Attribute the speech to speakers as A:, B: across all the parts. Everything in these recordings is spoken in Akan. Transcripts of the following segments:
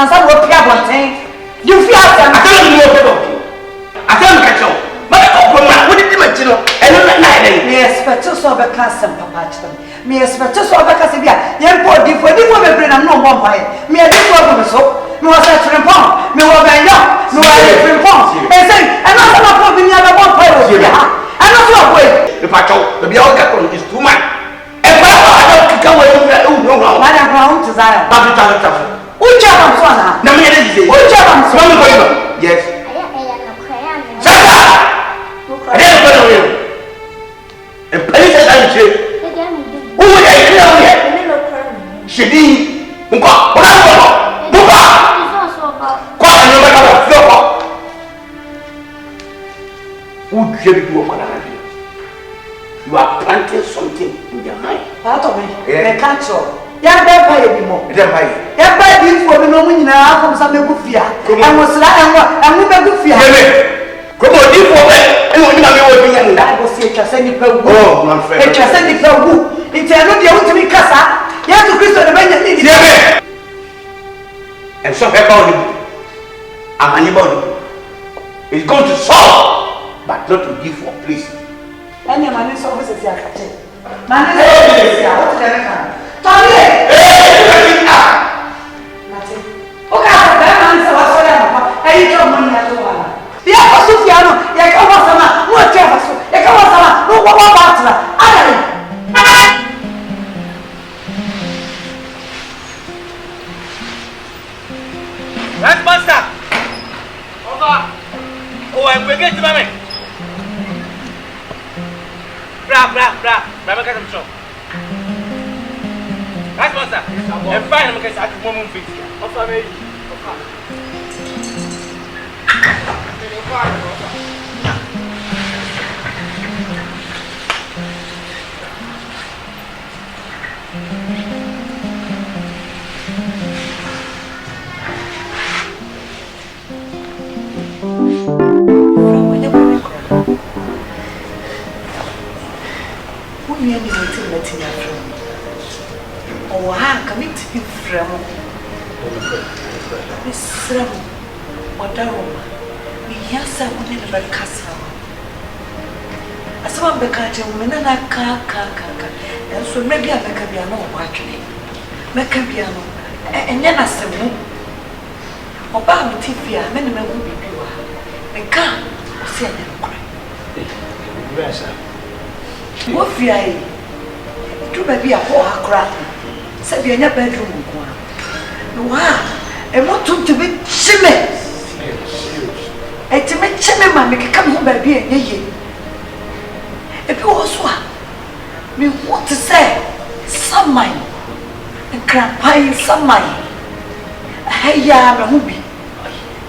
A: and some will be able to you feel I tell you I tell you, catch up. But what did you mention? And not yes, but just over class and papa. Me expect just over Cassibia. Young boy, if we didn't bring no one by me, I didn't work with so. No, I said to the pump. No, I know. No, I didn't pump. And say, and not some of the other one part of you. And not your way. The patrol, the beyond capital is too much. And I don't come away from that. No, Madam Brown, desire. Which of them, son? No, me, which of them, son? Yes. I didn't go to you. And police are saying, who would I tell you? She didn't. Muka, you are planting something in your mind. Part of me, the counsel. Yeah, they're by anymore. They're by you for the moment now from some good fear. I was like, and we got good fear. Come on, you for it. And I was say, Chasani Peru. Oh, my friend. Chasani Peru. It's a good young to be Casa. You have to Christian the Benjamin. And so about him. I'm anybody. It's going to solve, but not to give for please. And your man is always a catching. Man is a what the heck? Tommy! Hey! Nothing. Okay, that man is a whatsoever. And you don't money at all. The Apostle Fiano, Yakawasama, what Jefferson, Yakawasama, no one bachelor. That's Master! Over! Oh, I'm going to get to my man. Bra, get him shot. That's Master. And fine, I'm going to ask one more thing. What's that, baby? Oh, how come it to be from Miss Ram? What we hear someone in the castle. As one became women and a car, and so maybe I make a piano watching. Make a piano, and then I said, Obama TV, many men will be pure. And can't say them cry. What fear? You may be a poor crap. Said you're in your bedroom. Wow, and what to be shimmy? And to make shimmy, man, make a come home baby and ye. If you also me want to say some mine and cramping some mine. Hey, ya, my hobby,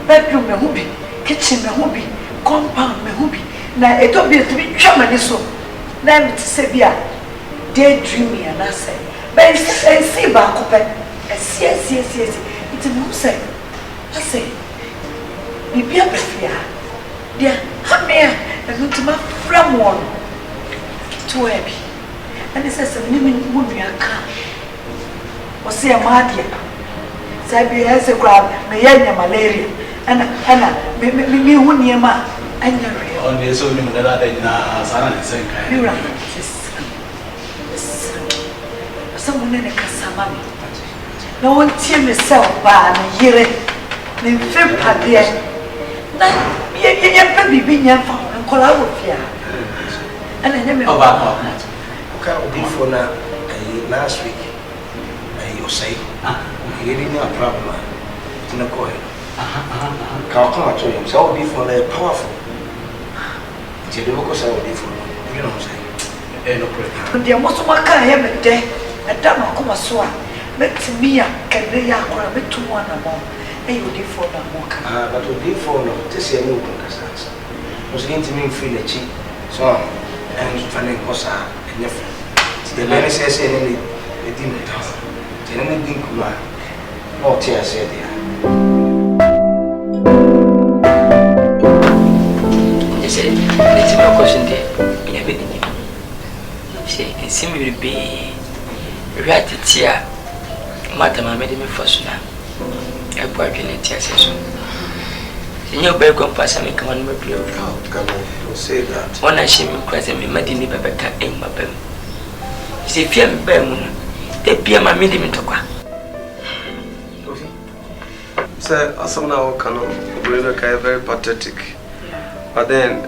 A: bedroom, my hobby, kitchen, my hobby, compound, my hobby. Now, it don't be to be Germany so. Now, it's Sabia, daydreaming, and I say, but I see back up and see, it's a new say. I say, be a fear. Dear, come here and go to my friend one too heavy. And it says, a living would be a car. Or see a martyr. Sabi has a grab, may malaria, and me who near ma, and you're only so many that I you're right. Someone in a casamami. No one tear myself by a year in February. Now, you baby being young and call out of here. And I never about before now, last week, you say, you didn't have a problem. It's not going. Can't come to him, so before they're powerful. It's a democracy, you know what I'm saying? No problem. There was one kind of a day. A dama come so met me can they are met to one among a you did for the mocha. But we did for no to see a new conversation. Was going to mean free the cheap, so and funny cosa and your friend. The man says any didn't tell anything cool. Oh, tears said there. You said, it's no question there. Everything. Say, and see me be. Right here, Madam, I made him first now.
B: I brought you in Texas. You better go pass and come on, my blue.
C: Oh, come on, say that.
B: One I see me present me, Madini Babaka in my bed. See, if you're Bermun, they be my medium to go.
C: Sir, some now can very pathetic. But then,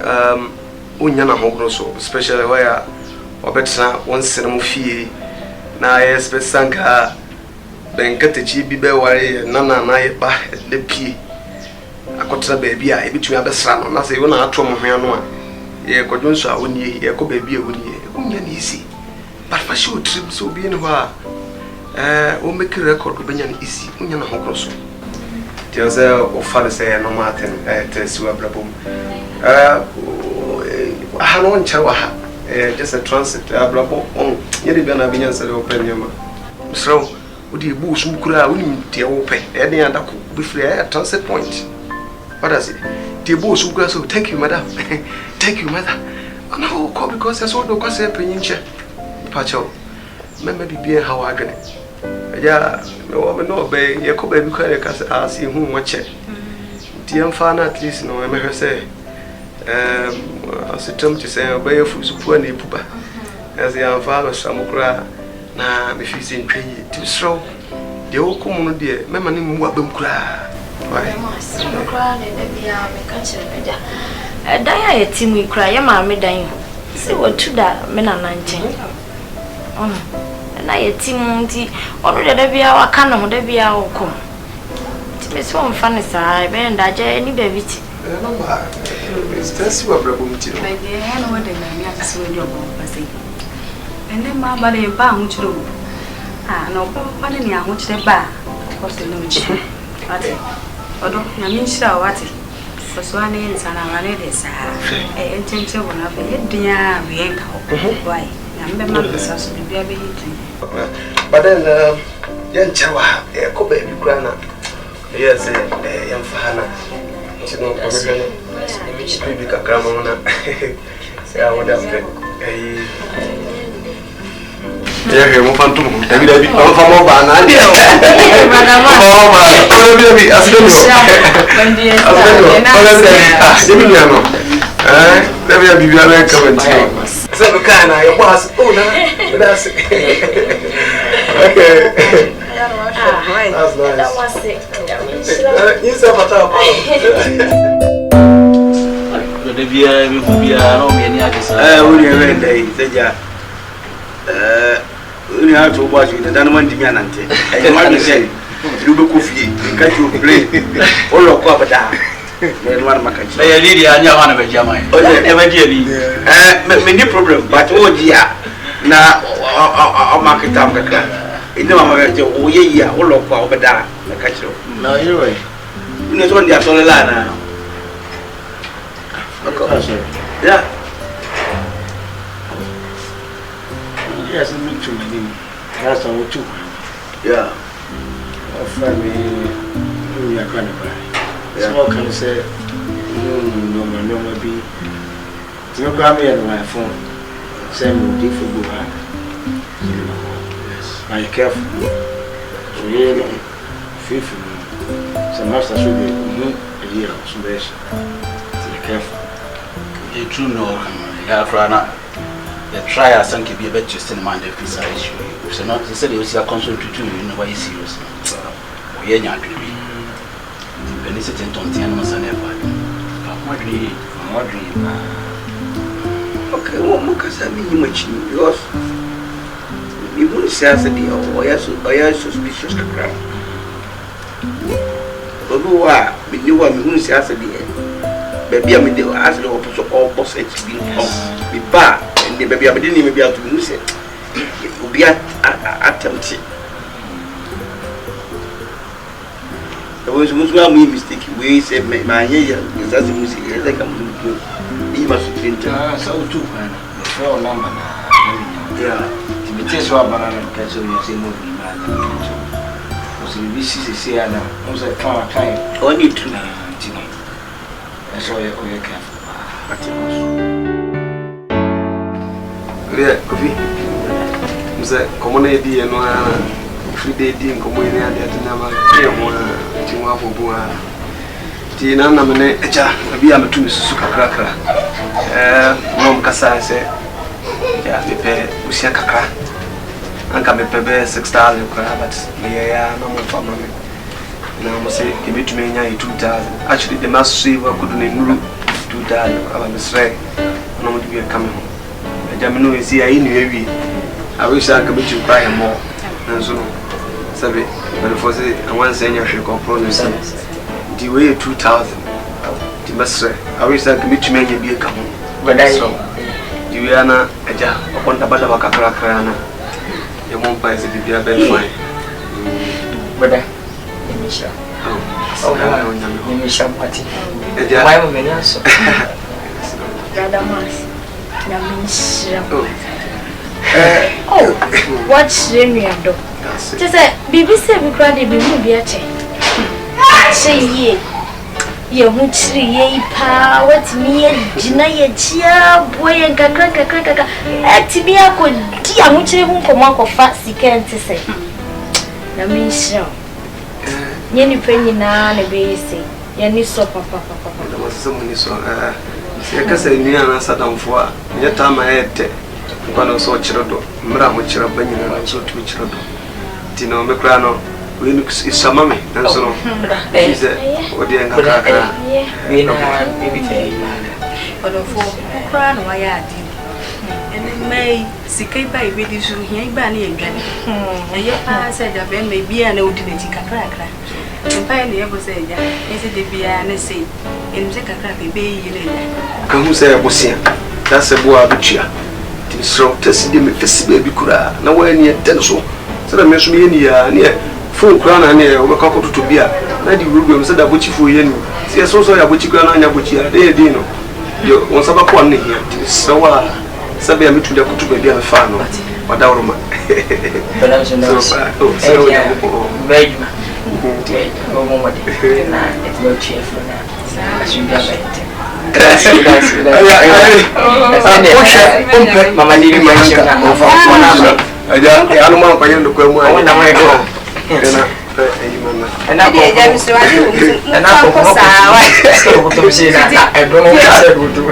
C: Unyana Hogroso, especially where Obetna once cinema fee, na expect Sanka, Benkatachi, Bibe, Nana, Naiba, the P. I got a baby, I between a son, and I say, when I told my man, ye could not show when ye could baby, when easy. But for sure, trip so being where, will make a record of being easy, Unyana Hogroso. There's a father say, no matter, test you a blabum. I had one child, just a transit, a blabum, yet even a vineyard open. So, would you boost Mukura, wouldn't the open, any other could be free at transit point? What does it? The boost Mukura, so thank you, madam. Thank you, mother. And I will call because there's all the cost of penny chair. Pacho, maybe being how I get it. Yeah, no woman, no bay, you could be because I see whom watch it. The fan at least, no, I may say. As a term to say, obey a food support and pupa. As the young father, some cry, now, if he's in tree to throw the old common dear, my money more boom cry. Why?
D: I'm crying, and be a catcher. A die a team we cry, your mammy dying. See what to that men are 19. And I a team already there be our canon, there be our come. Miss one funny side, and I any baby.
C: It's just what problem to
E: my dear, I know what they may ask you about. And then my body bound to do. Ah, no, but any I want to bar. What's the note? Although I mean, so what it was 1 inch and I ran this. I intend to one of the dear Bianca. Why? I'm the mother's house to be a baby.
C: But then, young Chawa, a copy of Grana. Yes, young Fahana. She don't maybe a grandma. Say, I would have yeah, we want to maybe they be all from over and we have to watch it, and one demand. I want to say, you look coffee, catch you play, all of Quabada. One market. I really are not one of a Jamai. Oh, never dearly. Many problem, but oh, dear. Now, our market up the car. You know, I'm going to oh, yeah, all of Quabada. Catch you. No, you're right. You know, one day I saw the line. Yeah. Yes, I'm too many. That's all too. Yeah. A family, we are going to buy. Small can say, no, be. You grab me on my phone. Send me for good. Yes. Are you careful? So, you know, feel for me. Some master should be a year or so. Be careful. You true no, yeah, Frana. The trials and can be a bit just in mind if it's issue. So not to say it was a constant to you know why serious. We are not to be. When it's a 10 on 10 months and ever. What dream? Okay, what more can I mean much because you wouldn't say as a deal or I suspicious to cry. Although we knew what we wouldn't say as a deal. Baby, I mean, they were asked the opposite all possible be bad. The baby, I didn't even be able to use it. It will be attempted. There was one mistake. We said, my year is as a music, as I come to do. He must be so too. The number. Yeah. If it is one banana, catch you say moving. Because if this is a say, I was a time. Only two. I saw you careful. Yeah, coffee. Mzee, common ADIE no Friday didn't come in and at number 3 1 for Boa. Tina Namane, a be a to Suka Cracker. Nom Cassa said, yeah, me pay Usiaka. And come pay 6,000 crabs. Yeah, no more for me. Now, I must say, give it to me 2,000. Actually, the master receiver couldn't rule 2,000. I was right. No one to be coming home. I jamino is here in heavy. I wish I could to buy more. And so, Sabi, but for say, I want to send you a compromise. The way 2,000. The master, I wish I could meet you be a come. But I saw Juliana, a jar upon the Badabaka Crana. You won't buy the baby bed fine. But Misha. Oh, Misha Party. Why am I so?
D: Oh, what's the name of it? Just a BBC we cried a movie at say ye. Ye which ye pa what me Gina ye chia boy and cracker at me I could dear which you won't come out of fast you can't say. Na Misha. Yenny penny na a base. Yenny so papa.
C: There was someone so I say near and sat down for your time I had one of so children, Mram which are bringing around so to each other. Tino McBrown, we look is some mommy, and so is what the Ankara. We know maybe but of crown why I did. And then may see by video should hear Banny and Granny. And yet I said that Ben may be an old cracker. And finally, I was saying, is it the beer and say, in the crack a baby. Come say I was here. That's a boy butcher. So, test him if it's baby cura. No way near Tenso. So, I mentioned me near full crown and near over couple to beer. Lady Rubin said that butcher for you. See, I saw a butcher crown and a butcher. They dino. You want some upon here. So, Sabia me to the cook to be a fan. But our man. But I was no so, very much. It's no cheerful now. As you got it. Mama didn't mention that over one. I don't want to go when I go. And I don't say that I don't know what I said would do.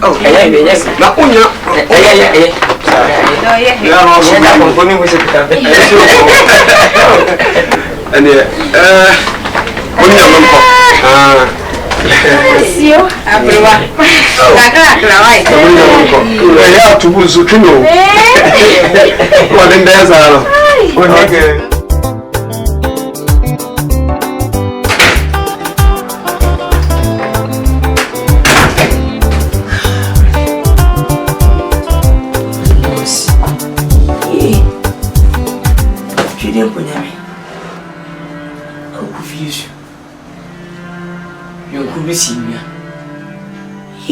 C: Oh, yes, not on your. And
D: you everyone.
C: To lose to know. What in there's a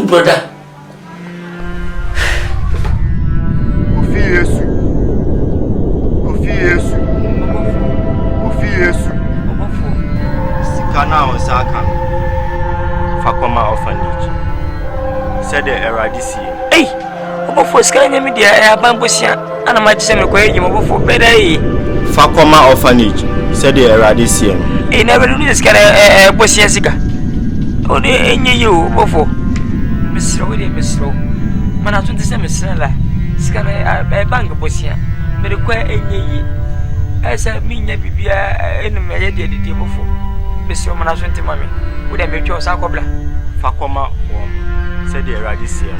B: brother.
F: Kofi Yesu. Sikana on Saka. Fakoma orphanage. Said the Eradisi.
B: Hey, Obofo Skanya Media, Bambusia, and I might say, Obofo better.
F: Fakoma orphanage. Said the Eradisi.
B: He never knew this kind of Bosiasica. Only you, Obofo. Miss Rowdy, Miss Row. Man, I don't say Miss Sella. Scanner, a bank of Bosia. May require any. As I mean, ya be in my idea the day before. Miss Roman, I went to Mammy. Would I make your Sakobla?
F: Fakoma, said the Radisia.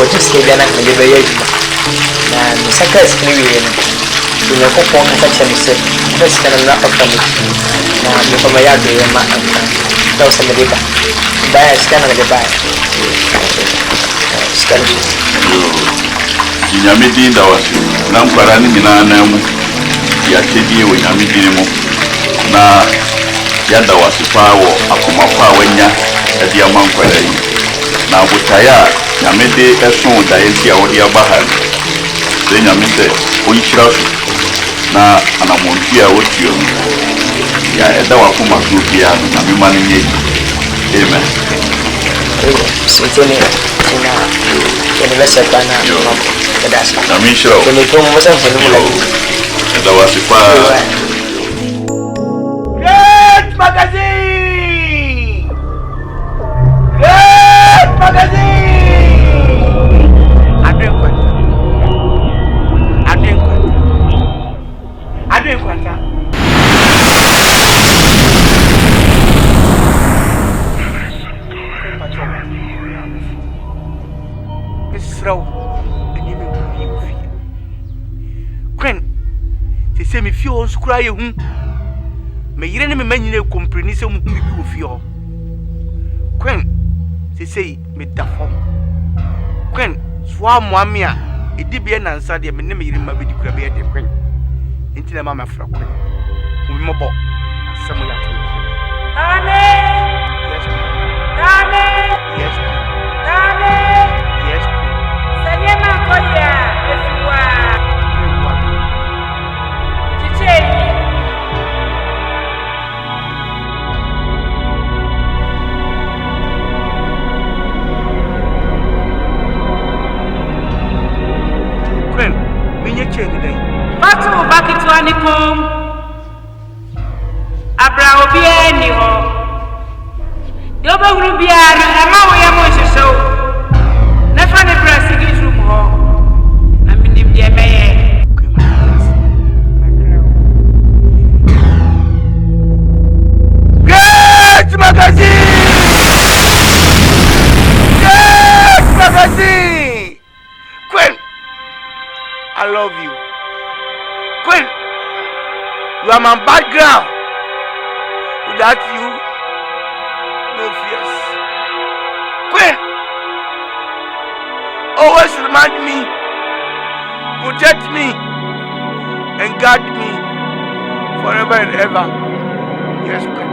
B: Just give an idea. Second, You go for me such a mistake. Let's get a lot of money. Now, before my yard, you are that was a medical. Buy a scanner of the buy. Scan.
G: Yamidi that was Namparani Minanam Yakidi with Yamidimo. Na Yada was a power, Akumapa Wenya, at the Amampare. Now, Butaya, Yamidi, a son, Diatia, or the Abahan. Then Yamide, Winchra. Na anamontia what you ya edawa kuma kupia na mimani nyeji. Amen.
B: Sintoni ina kenelesa pana mambo kadasa.
G: Na mishro.
B: Tumetoa mmoja mfano
G: edawa sifa.
B: Great magazine. Great magazine. Adwen kwanta. Misrau, enime bubi ofi. Kwen, se me fi on sukura ye hu. Me yire ne me manyine kompreni se mu hu bi ofi ho. Kwen, se me dafom. Kwen, swa moame a edibie nansa de me ne me yire ma bedi kura be ye de kwen. Inti na mama fra kwen. Umi mobo. Asemu ya tu. Dame. Yes. Dame. Yes. Dame. Yes. Sanye makoya. Efuwa. Chicheni. Kwen, minye cheni dai.
H: Batu bakitu anikom Abra obieni ho Doba huru biara ema wo ya mo hyehyeo Nefa ne press gi room ho Aminim de meye
B: Great magazine. Great magazine. Queen, I love you. Queen, you are my background. Without you, no fears. Queen, always remind me, protect me, and guard me forever and ever. Yes, Queen.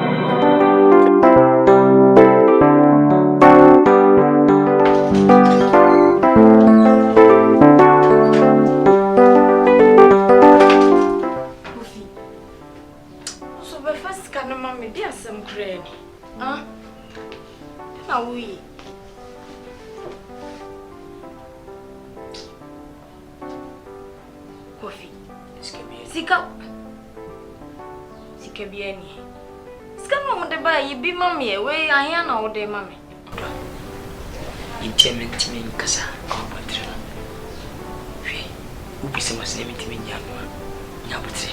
D: Ode mami.
B: Intimate me nkasa awabatre. Hwe, ubise masene mitimi nyanwa. Nyabutre.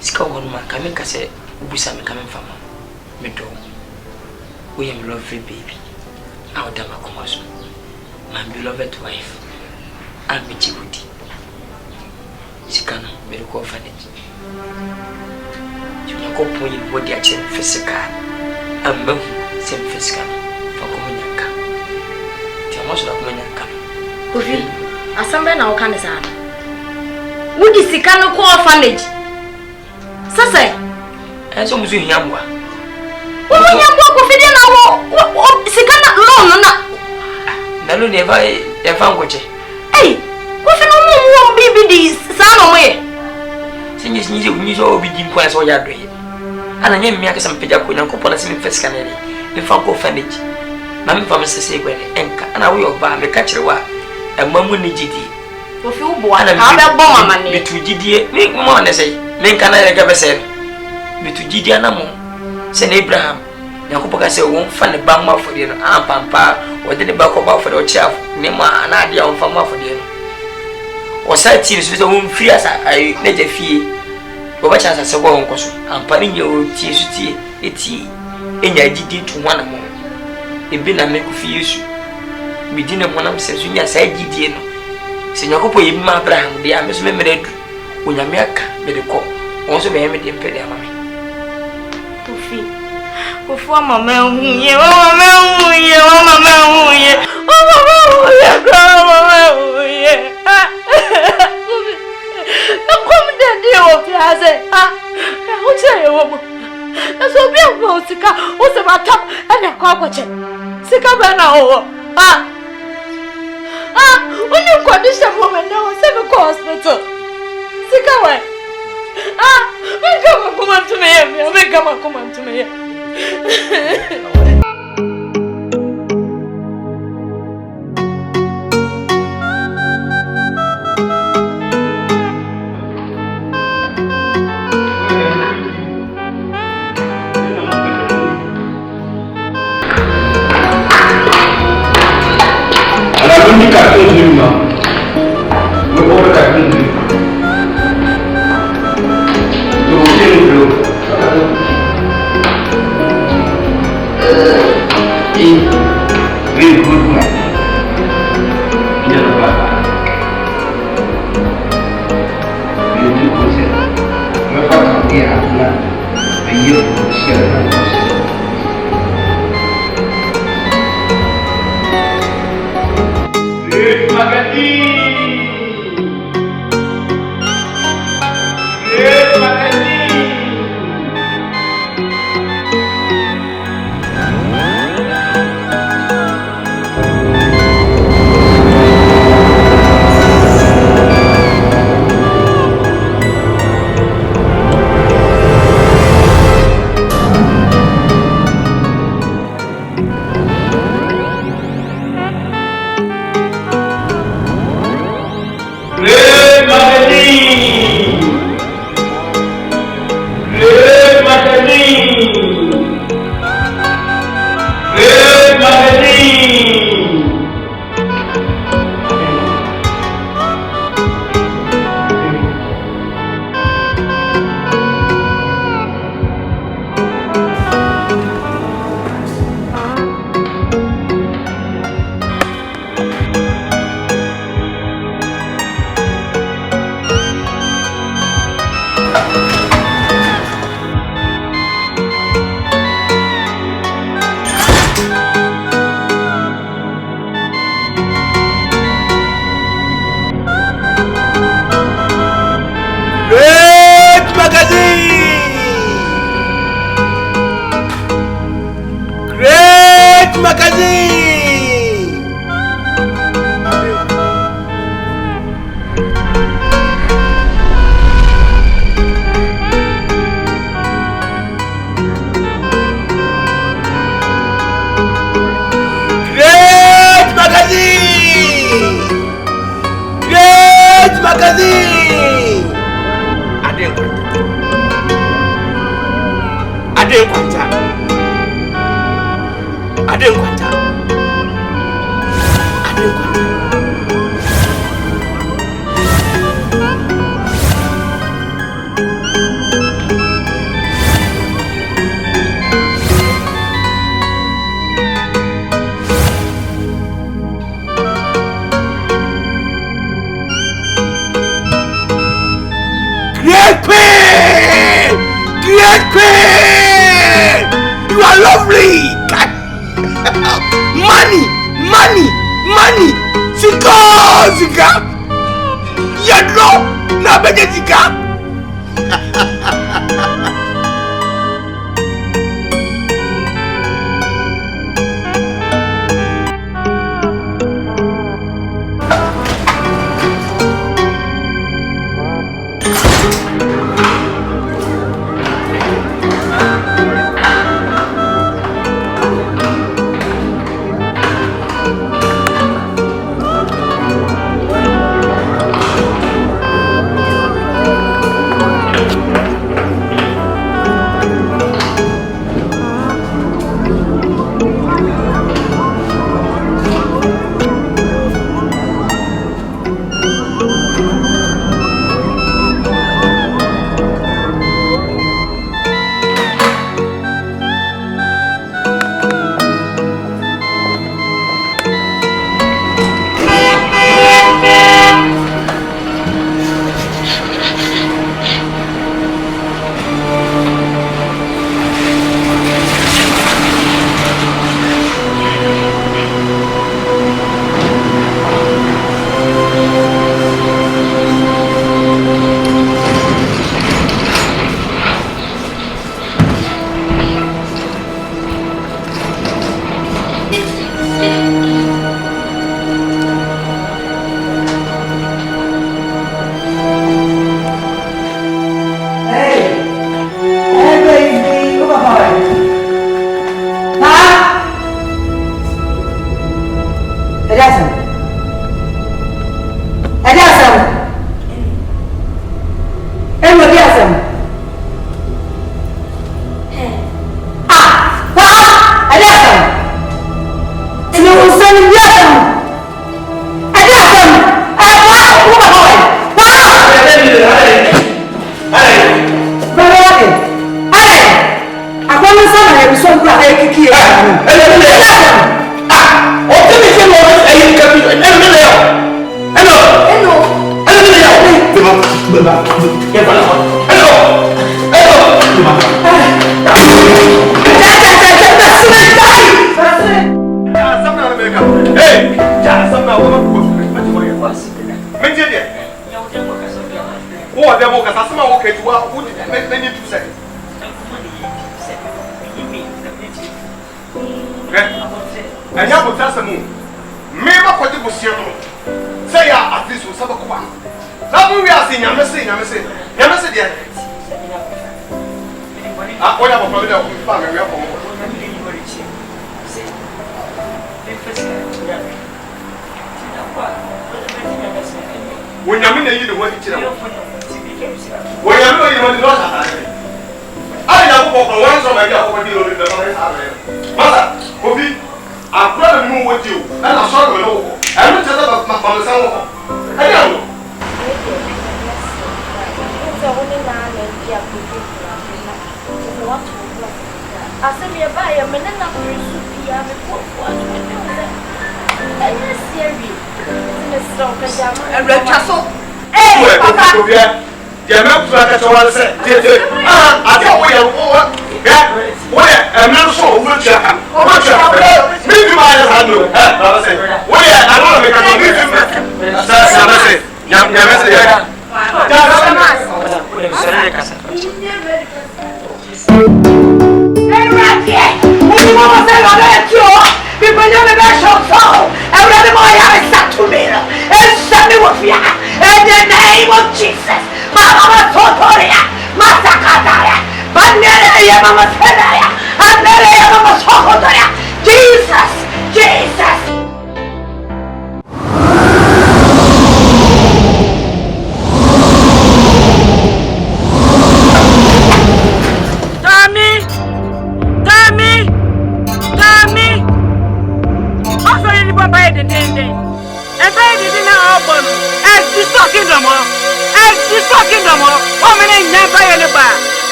B: Sika wonu ma ka me nkase ubisa me ka me mfama. Me do. We am lovely baby. Awda makomaso. My beloved wife. I'm a Djibouti. Sika no me ko orphanage. You go point body at physical. Ambo sem physical for komunyanka. Ti amoso da komunyanka.
D: Kofi, asambe na oka nisa. Wudi sika no ko orphanage. Sase.
B: Enso musu hiambwa.
D: Wo nyambwa Kofi de na wo sika na loan na.
B: Na lo ne eva ngoche.
D: Eh, Kofi no mu bibi di sa no mo ye.
B: Sinyi unyi so obi di nkwa so ya do ye. Ana nye mmia kasa mpeja ko nyankopɔ na se me first canary me fa ko fanage ma me fa me sese gwele enka ana wo yoba me ka kire wa amamu ni gidi
D: Kofi wo bo ana ka be bɔ mama ne
B: me tu gidi me mo na sei me nka na re ga be se me tu gidi ana mo se na Abraham nyankopɔ ka se wo fa ne ba ma fodie no ampampa wo de ne ba ko ba fodie o chia ne ma ana ade a wo fa ma fodie no o sa ti so so wo mfiri asa ai na je fie Oba chance se go nkoso ampani nye o tie su tie eti enya gidi tu hwana mo ebi na me ku fi Yesu bidi ne honam se su nya sa gidi no se nyakopo ye ma Abraham dia me so me meredu unyamiaka mediko onso be me de mpede ama me
D: Tufi mama huye mama huye come there dear of Yaze I'll tell you woman that's what we are Sika what's about top and a cockatoo Sika Bana when you condition woman now 7 hospital Sika way come on to me come on to me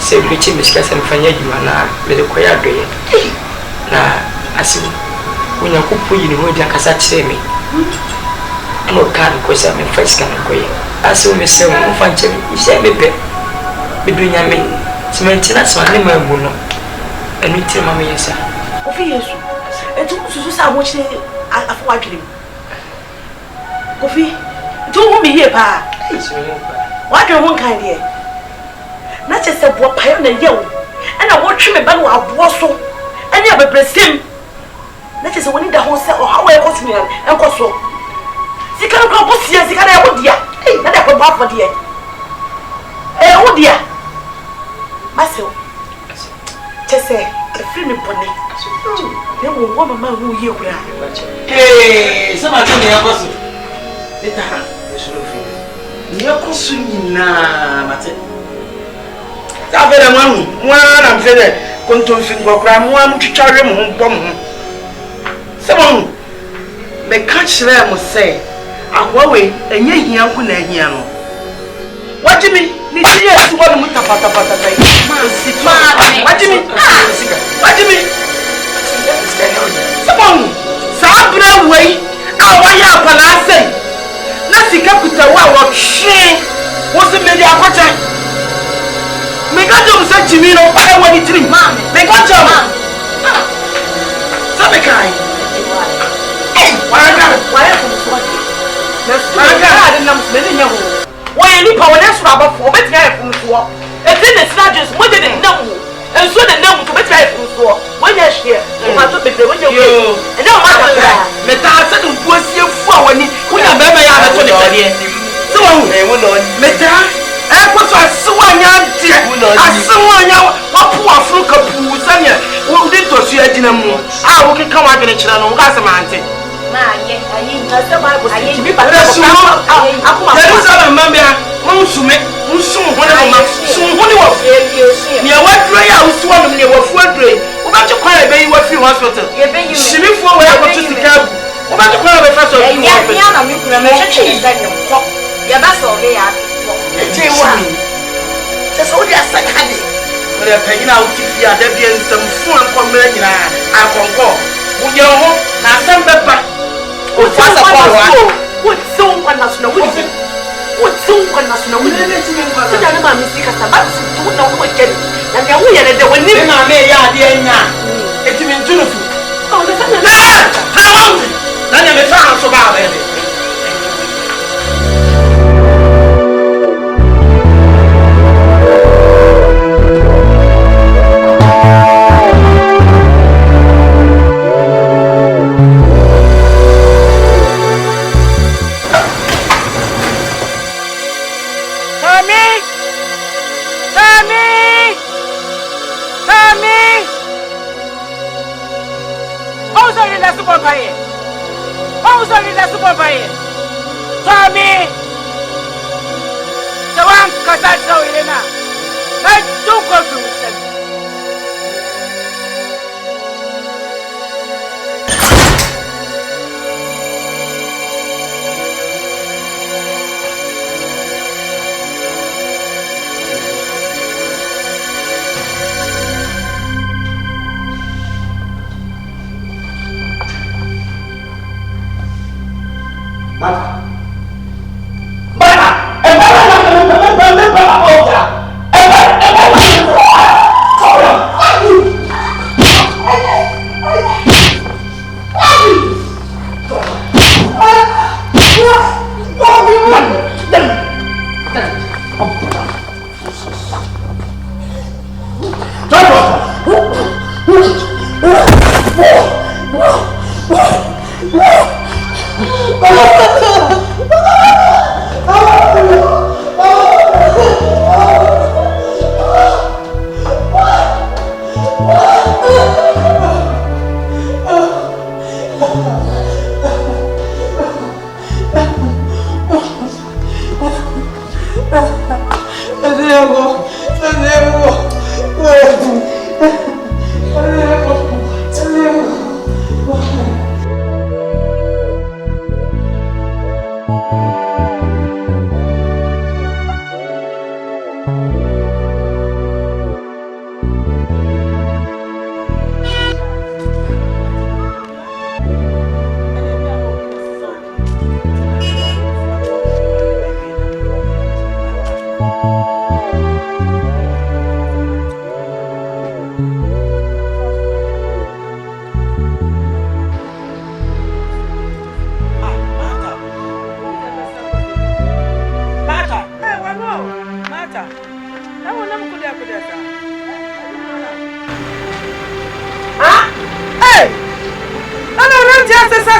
B: sɛ mekyi me sika sɛ mfanya adwuma na mede kɔyɛ adɔyɛ na ase onyankopɔn yi ne ho adi akasa kyerɛ me ɛna ɔka no kɔ sɛ memfa sika no kɔyɛ ase wo mesɛ wo mfa nkyɛ me hyɛ mepɛ medo nyame sɛ mentena sɛ ne ma amu no ɛno ntiri ma meyɛ saa
A: ofi yesu etu susu sa wo kyerɛ afọ adwene mu kofi tu wo mi yie pa wadwene ho nkan de na kyɛ sɛ bo pae na yɛ wo ɛna wo twe me ba no aboɔ so ɛne abebrɛsem na kyɛ sɛ woni da ho sɛ ɔha wɔ ɛkɔ so nua ɛnkɔ so sika no kɔ bosia sika na ɛwo dia na da kɔ bafo de ɛwo dia masew kyɛ sɛ ɛfiri me bɔne ne wo wo mama wo yie kura
I: sɛ ma tɛ ne ɛkɔ so eta ne ɛkɔ so nyinaa mate afɛdɛ mo na mfɛdɛ kontomfi nkɔkora mo a motwitware mo ho bɔ mo ho sɛ mo meka kyerɛ mo sɛ ahoa wei ɛnyɛ hia nko na ahia no wagye me ne ti yɛ si hɔ no mu tapatapatata wagye me sɛ mo saa berɛ wei a wɔyɛ akwalaa sɛ na sika kuta wo a wɔtwe wo se mede akɔkyɛ meka kyɛ mo sɛ gyimi no ɛwɔ ne tirim meka kyɛ mo sɛ mekae wɔyɛ nipa wɔne soro abɔfo wɔbɛtumi ayɛ fomsoɔ ɛti ne sena dwe so mogye ne nam mu nsuo ne nam mu so wɔbɛtumi ayɛ fomsoɔ wɔnyɛ hyeɛ ɔmato bebree wɔnyɛ wo ɛnɛ ɔmakakra metaa sɛ ne mpuo sie fu a wɔni wonya bɛrima yɛ abɛto ne tadeɛ sɛ wahu metaa ɛkɔ so asewa anya adeɛ asewa anya wapo aforo kapuu sɛneɛ wode ntɔso agyina mu a wokeka w'adwene kyerɛ no woka asɛm ante Jerusalem mambia monsume nsum hone ma sum hone wo ne awadure ya usuwa no ne wafu adure wo ba kwa ebe yi wafi hospital shimifo wo ya kotu sika wo ba kwa ebe fa so ya na mi kura me twetwe nsa ne ko ya ba so ge ya eje wa se so dia sakade wo de panyina wo ti fi ada bia nsam fu ankomra nyina akonko wo ye ho na asem beba o fasa kwa wa wo tso kwa na so na wo what's on us now? We didn't see him. So that I'm missing a sabat to know what can. And then we are the one name. I may add the end now. It's been beautiful. Oh, the sun. Then I'm a fan so bad.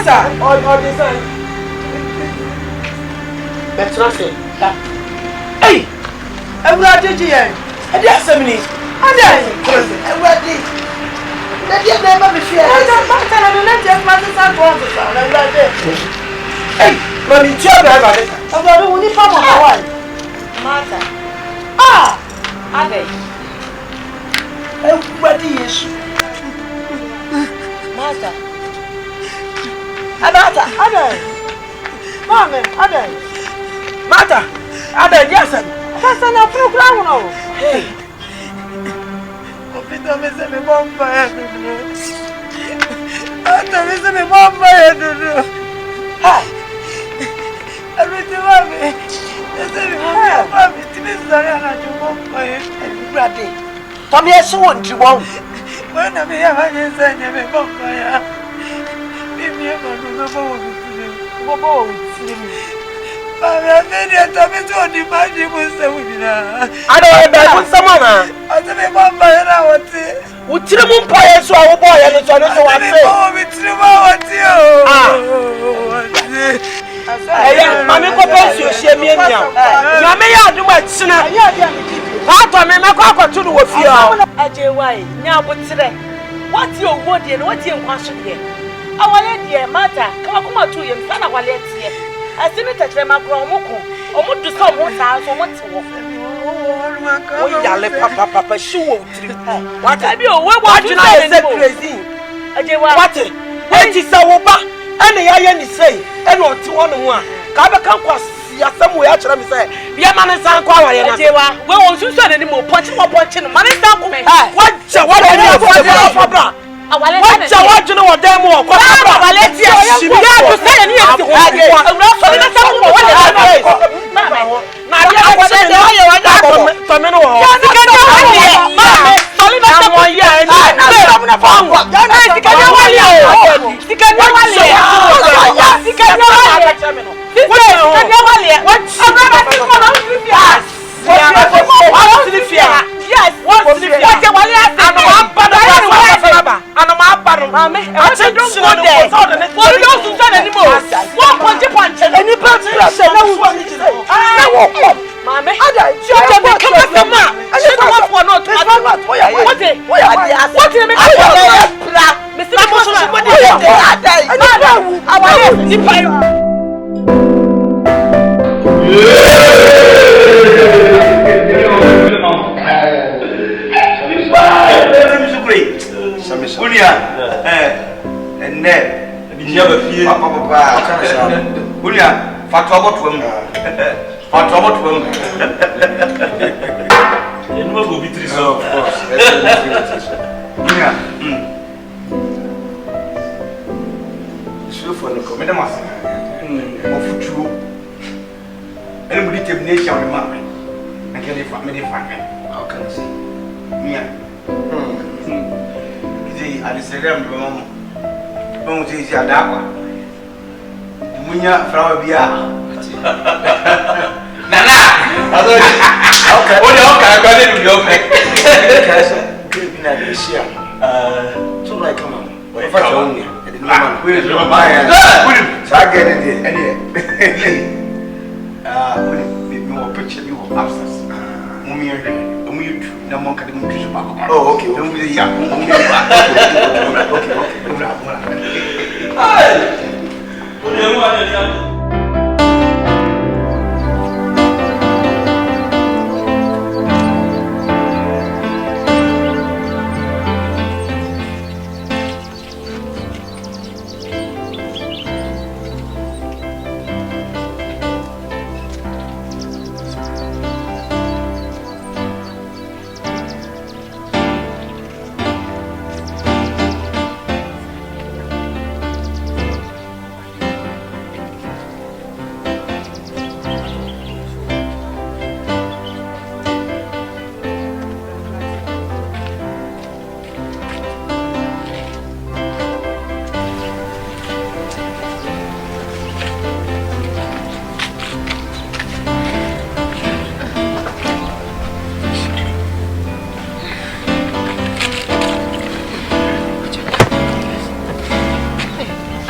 I: Kasa or design. Let's not say that. Hey, everybody here. And yes, I mean, and yes, everybody. Let you never be feared. I don't matter. I don't let your mother sound wrong. Hey, but it's your brother. I'm going to need from Hawaii.
D: Mata.
I: Ah,
D: Ade.
I: everybody is.
D: Mata.
I: Adata, Ade. Mama, Ade. Mata, Ade, yes, that's an program now. Hey. Opita me se me bomba ya dudu. Ata me se me bomba ya dudu. Ha. Everything mami. Se me bomba mami timi sare na ju bomba ya. Brade. Tomi eso wonti won. Wana me ya manje se me bomba ya. Mimi ya manu bo wo bo Mami, I made it. I made it. I made it. I don't know someone. I don't know what you tell me. Boy, so I boy, and so I don't know what to say. Oh, me tell me what you. Hey, mami, go pay you. Share me now. Mami, you do what? Sina. What? Mami, me go to do with you.
J: ADIE. Now, but today, what you want and what you want to hear? Our lady, Marta, come on to you. Sana waleti. I see me touch McBrown. Omo do some more house. Omo to.
I: Oh, yale papa shoe.
J: What I be? What you know?
I: Crazy.
J: ADIE.
I: What? What is a woba? And the iron is say, and what to 1 1. Kaba can cross somewhere. Actually, me say, be a man and son.
J: ADIE. Well, you said any more punching or punching. Man is not coming.
I: What are you? What you know what them walk? What let's see. To say any of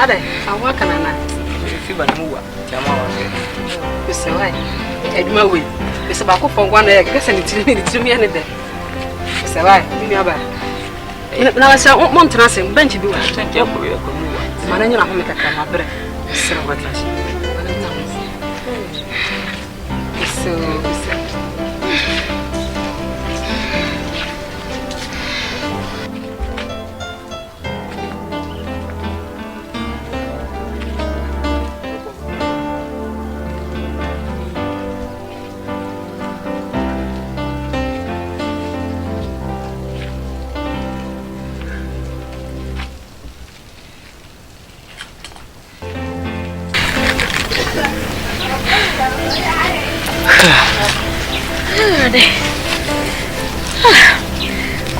E: Ada, awa kana na.
B: Fi ba mu wa. Chama wa.
E: Pese wai. Eduma we. Pese ba ko fongwa na ya kese ni tiri ya ne de. Pese wai, mi aba. Na wa sa mo ntena se bench bi wa.
B: Tante ya ko mu wa.
E: Mana nyina ho me kaka ma bre. Pese wa tashi. Mana nyina ho. Pese.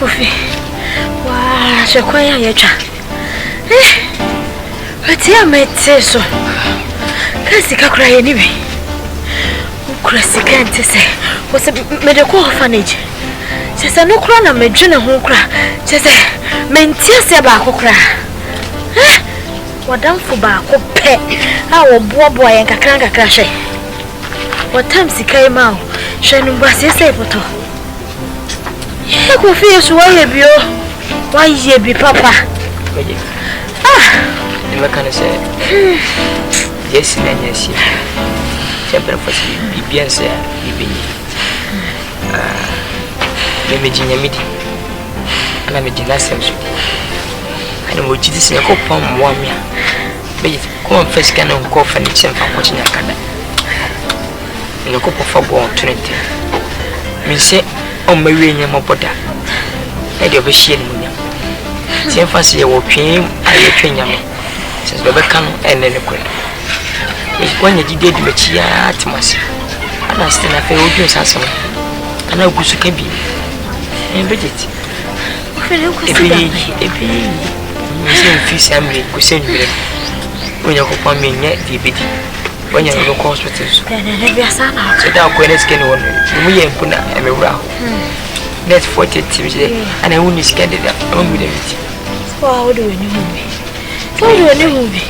D: Kofi. Wow, shekwaya yetwa. Ati amete so. Kasi kakura ye nibi. Ukura sika ntese. Wose medeko orphanage. Chese no kura na medwene ho kura. Chese mentiase ba akokura. Wadamfo ba akopɛ. A wo boaboa yen kakra kakra hwe. Watam sika ema o. Hwe no mbase se poto. Kofi yesu wa ye bio. Wa ye bi papa.
B: Ni makana se. Yes na nyesi. Sempre fasi bien se ibini. Me jinya midi. Ana me jina semsu. Ana mo jidi se ko pom mo amia. Be ko fasi kana ko fa ni chemfa ko chinya kada. Ni ko po fa bo 20. Mi se o mawie nya moboda. E de obehie ni munya. Chemfa se ye wo twem aye twenya me. Se be kan ene ne ko. Wanya jide di mechia atmasi. Ana stina fe ojo sasama. Ana gusu kabi. Embedeti.
D: Ofere ko sida.
B: Ebi. Mse mfisi amre kusenwere. Wanya ko pa menye di bedi. Wanya no ko hospital so.
D: Ne bia sana.
B: Se da ko ne skene won. Mu ye mpuna emewura ho. Net 40 times ana woni skende da. Amu de biti.
D: Wa wo do ni hu bi. Wo do ni hu bi.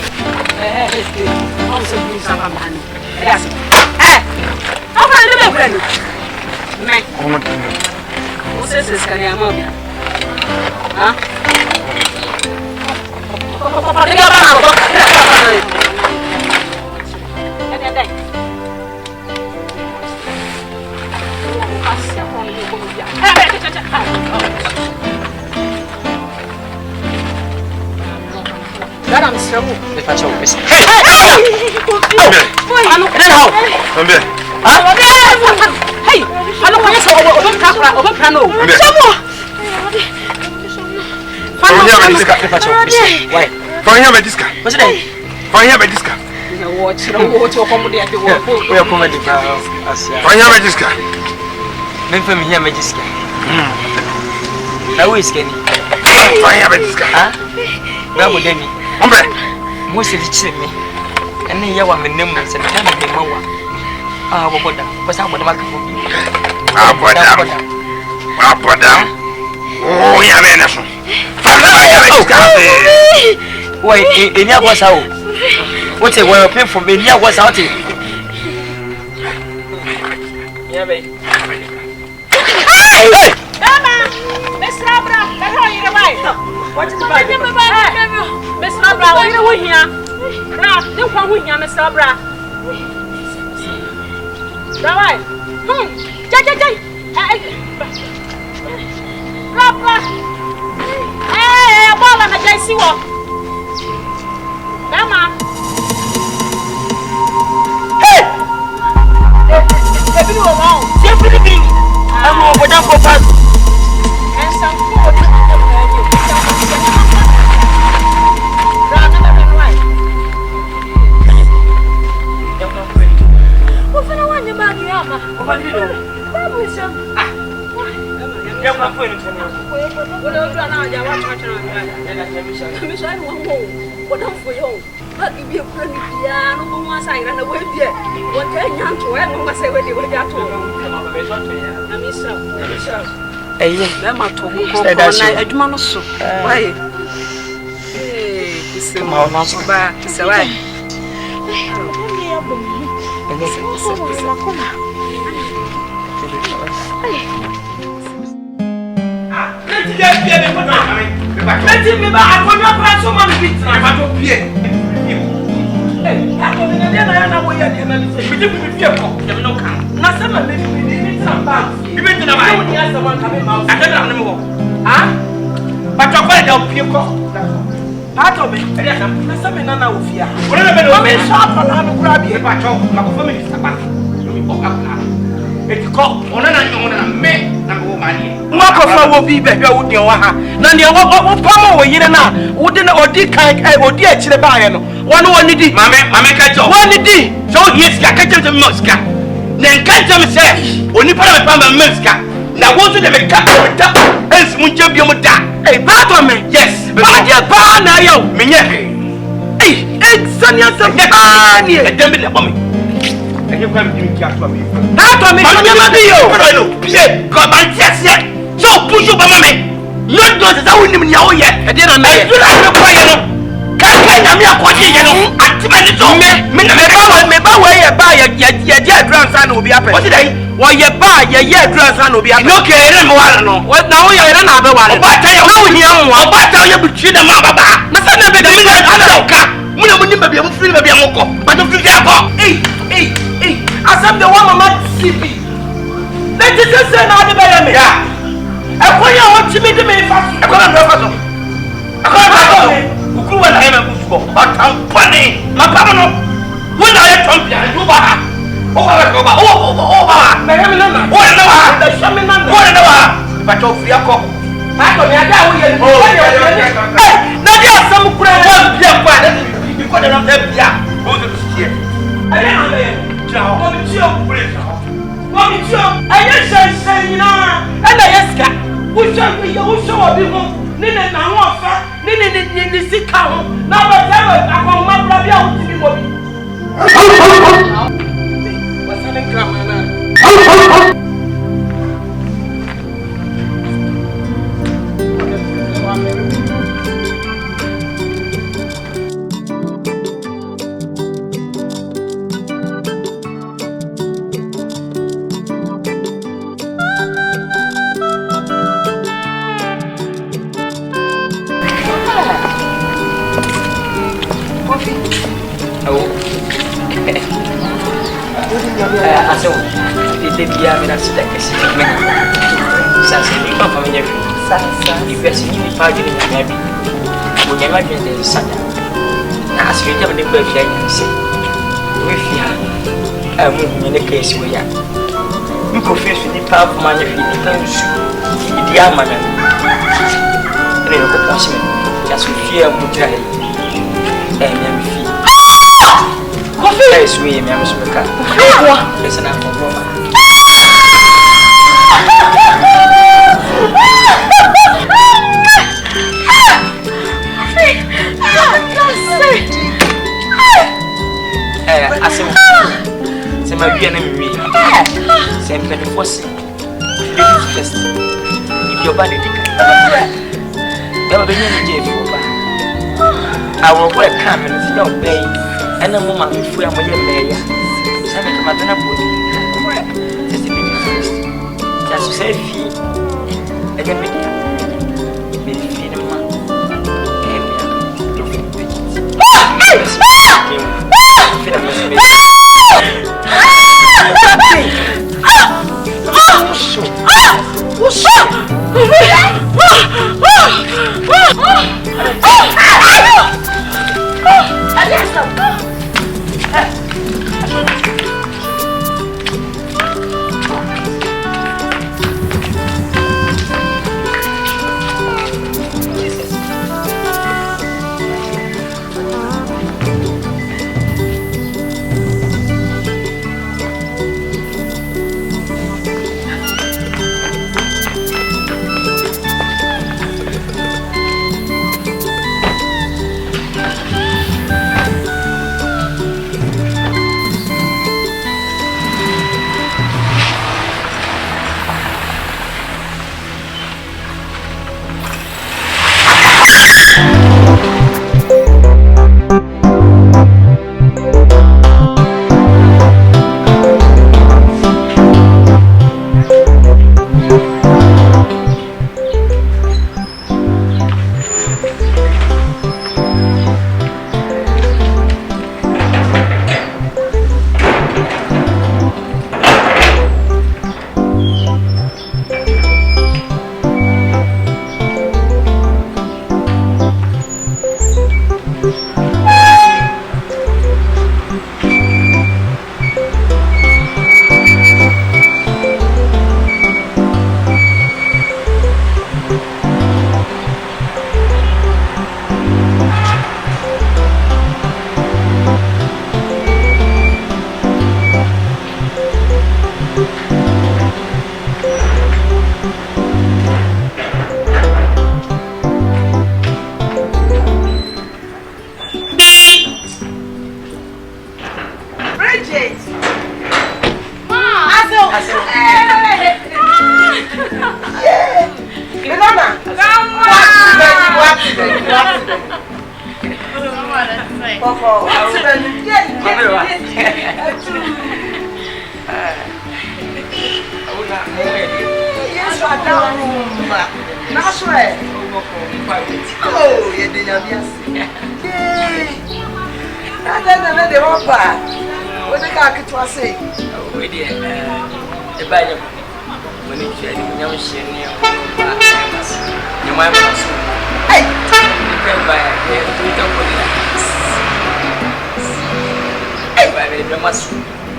B: Madam Srabu, the patch of this.
C: Hey! I don't know. Come here. Hey! I don't want to say over Prano. Why? For him, a disca. What's it? For him, a disca. Watch your comedy at the work. We are comedy. For him, a disca. Men from here, Magisca. Now is Kenny. For him, a disca. Now, Denny. Hombre, most of the chimney, and then you are my numbers and time of the mower. Ah, what was I would have to be? Ah, put down. Oh, yeah, man. Wait, in your was out. What's a way of pay for me? Yeah, was out here. Yeah, baby. Hey! Miss Labra, I heard you right. What's the matter? Miss Labra, what are you doing here? Bra, you come with me, Miss Labra. Right. Labra. Hey, I'm all on the JC walk. Mama. Hey! Everything wrong. Everything. I'm over there for fun. And some food.
B: ma ona so ba se wa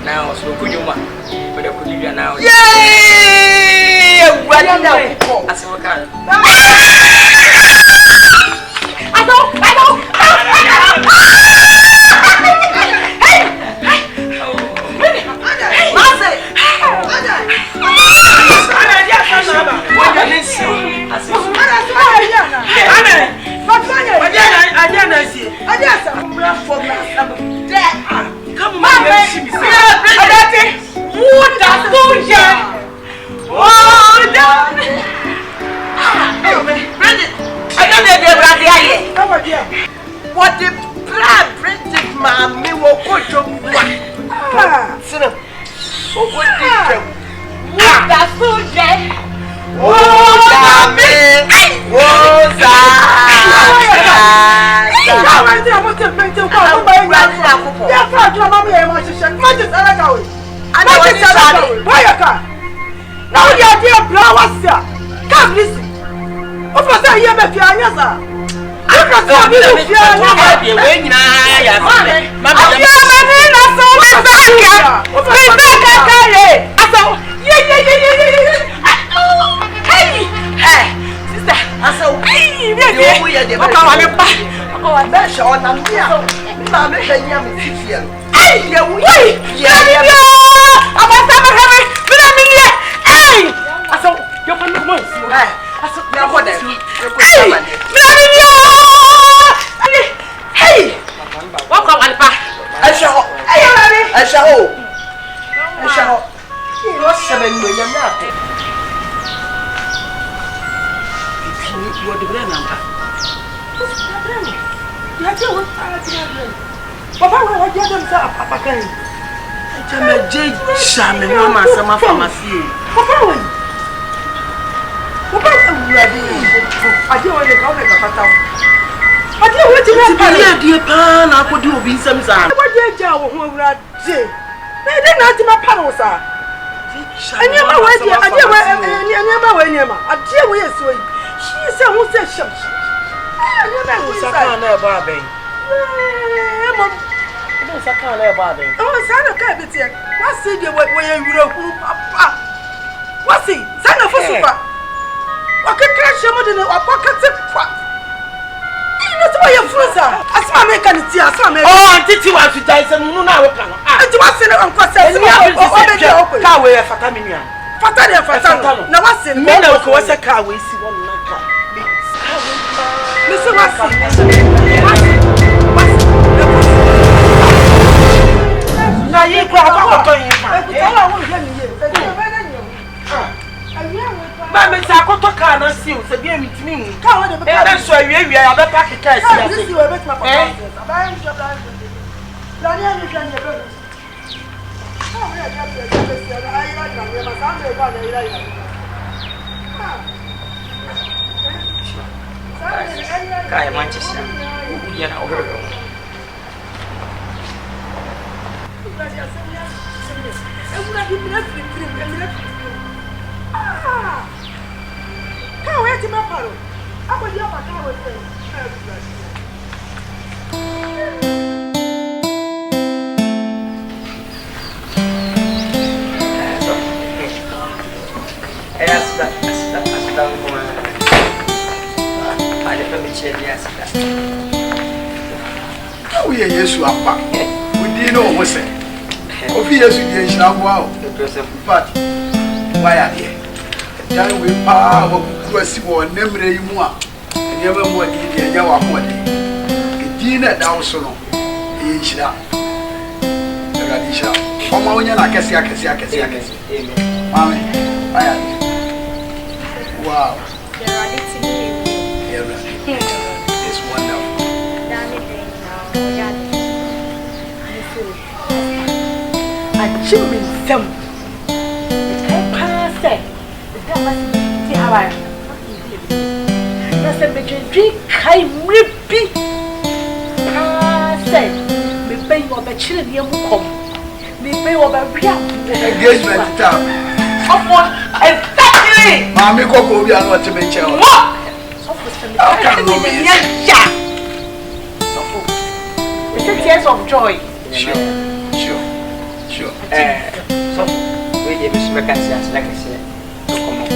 B: Now, so could you want? But I could you now?
A: Yay! What now?
B: As a car.
A: I know. What the blood printed mommy will put to what? That's so dead.
C: Yesu apa. We didn't know say. Ofi Yesu die nhyira boa o. But why are here? Dan we pa wa kukuru asi wo nemre yi mu a. Nyeba mu adi die nya wa ho adi. Edi na da wo so no. E nhyira. Era di nhyira. Oma onya na kesi. Amen. Why are here? Wow. It's wonderful.
J: achievement some. Pass it. The must be how I. That's a big drink. I repeat. Pass it. Me pay your bachelor near Mukom. Me pay your barrier.
A: Engagement time.
J: Exactly.
A: Mammy Coco, we are not to mention.
J: What? It's a tears of joy.
B: Sure. So, we did Miss McKenzie, like I said. Come on.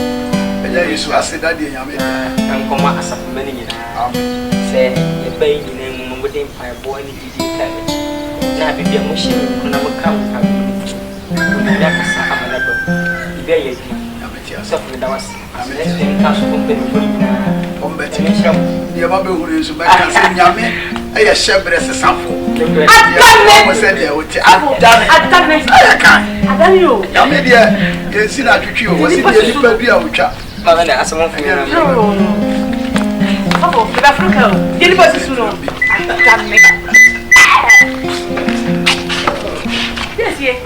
A: And then you saw say that
B: and come out as a many. Say, a baby name within my boy, now be a machine, and I will come from the very suffering that was counsel company for you.
A: Your mother will use my Yami. I shall be a sample. I said, I've done it. I done you. Yami, you see that you was in the Biacha.
B: Mother, as someone for you.
J: Oh, the Africa. Get it soon. I've done it. Yes, yeah.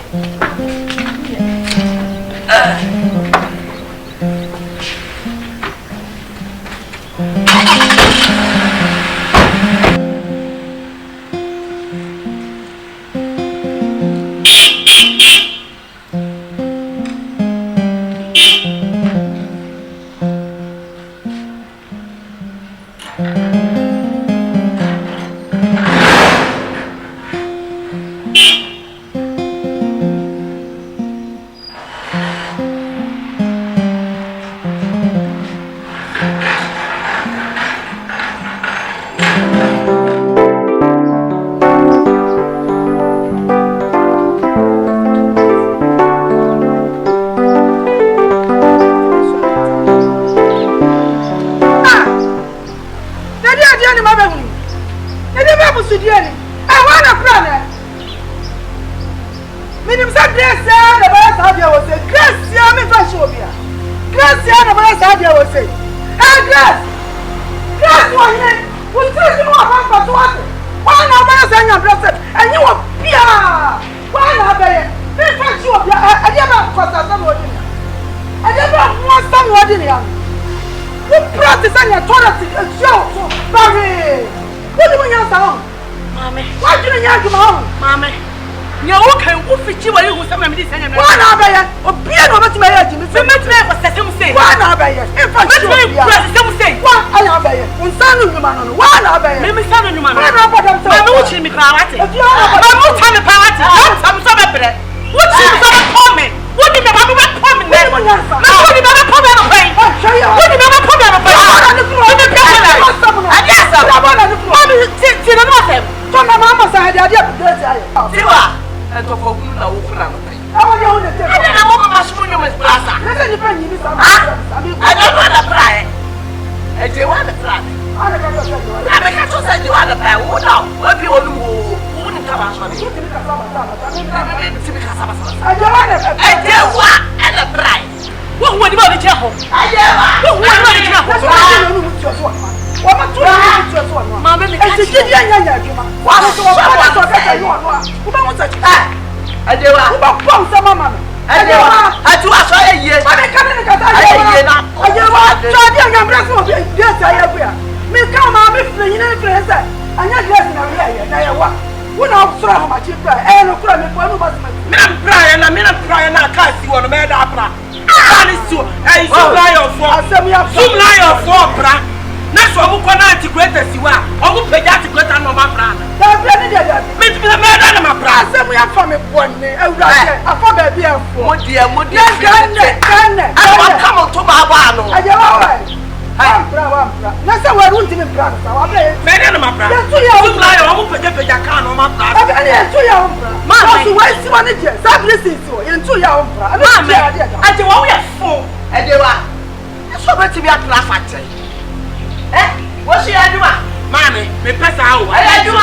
I: What's your idea? Mammy, me pass out. I do.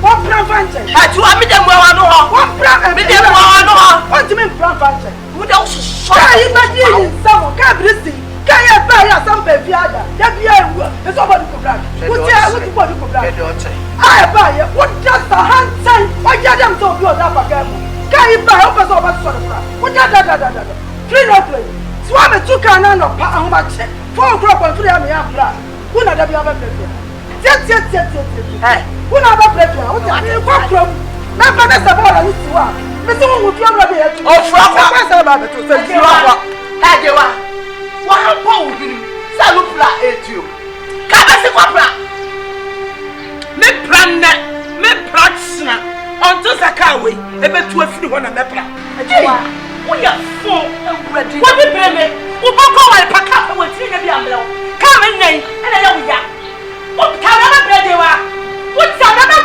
A: What plan function?
I: I do. I mean, them well, I know.
A: What plan?
I: Me them well, I know.
A: What do you mean plan function?
I: Who don't show?
A: Can you imagine someone can't listen? Can you buy some baby other? That be there's somebody to brag. What you want to brag? I buy it. What just a hand sign? What you them to do that for them? Can you buy up as over sort of. What da. 3 no play. Swam a 2 can no pa how much? 4 o'clock on 3 am ya. Who na da be over play. Yes. Hey, who na ba play? What you from? Na fa na sa ball you see wa. Me say who you am be here. Oh, fra sa ba be to say you wa. Hey, de wa. Wa pa wo bi. Sa lu pla etu. Ka ba se kwa pla. Me pratsna. Until Zakawe, ebe tu afiri ho na mepra. Ewa, wo ya fo awurade. Wo bi breme, wo boko wa paka wo ti na bi amle wo. Ka me nnan, ena ya wo ya. Wo ta na na brede wa. Wo ta na na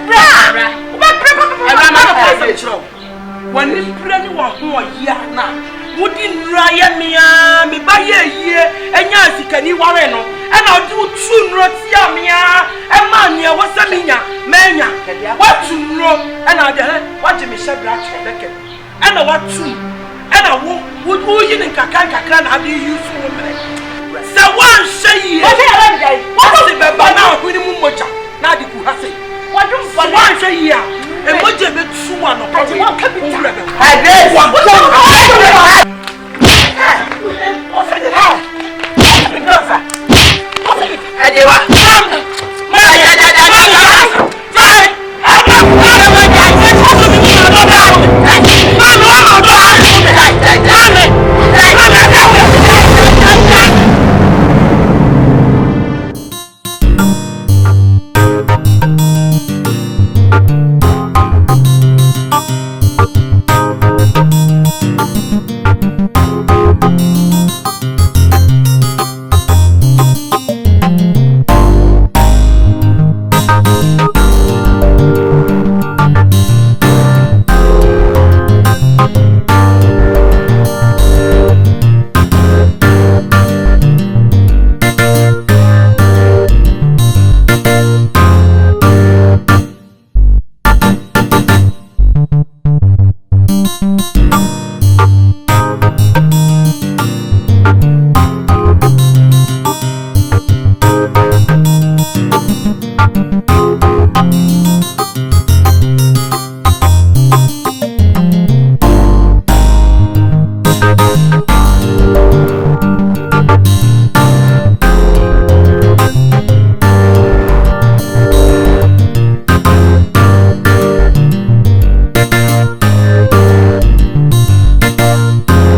A: bra. Wo ba bre paka. Ena ma ka se chiro. Wani pre ni wo ho ya na. Wo di nra ya mia, me ba ye yie, enya asikani ware no. Ena odi tu nro ti ya mia. Ema nia wo se minya, menya. What to know? And I what you Michelle Black Rebecca. And I what to and I would you in Kakan have you used for women? So one say, what's the now? We didn't move now the Kuhasi. What do one say here? And what you bet to one of I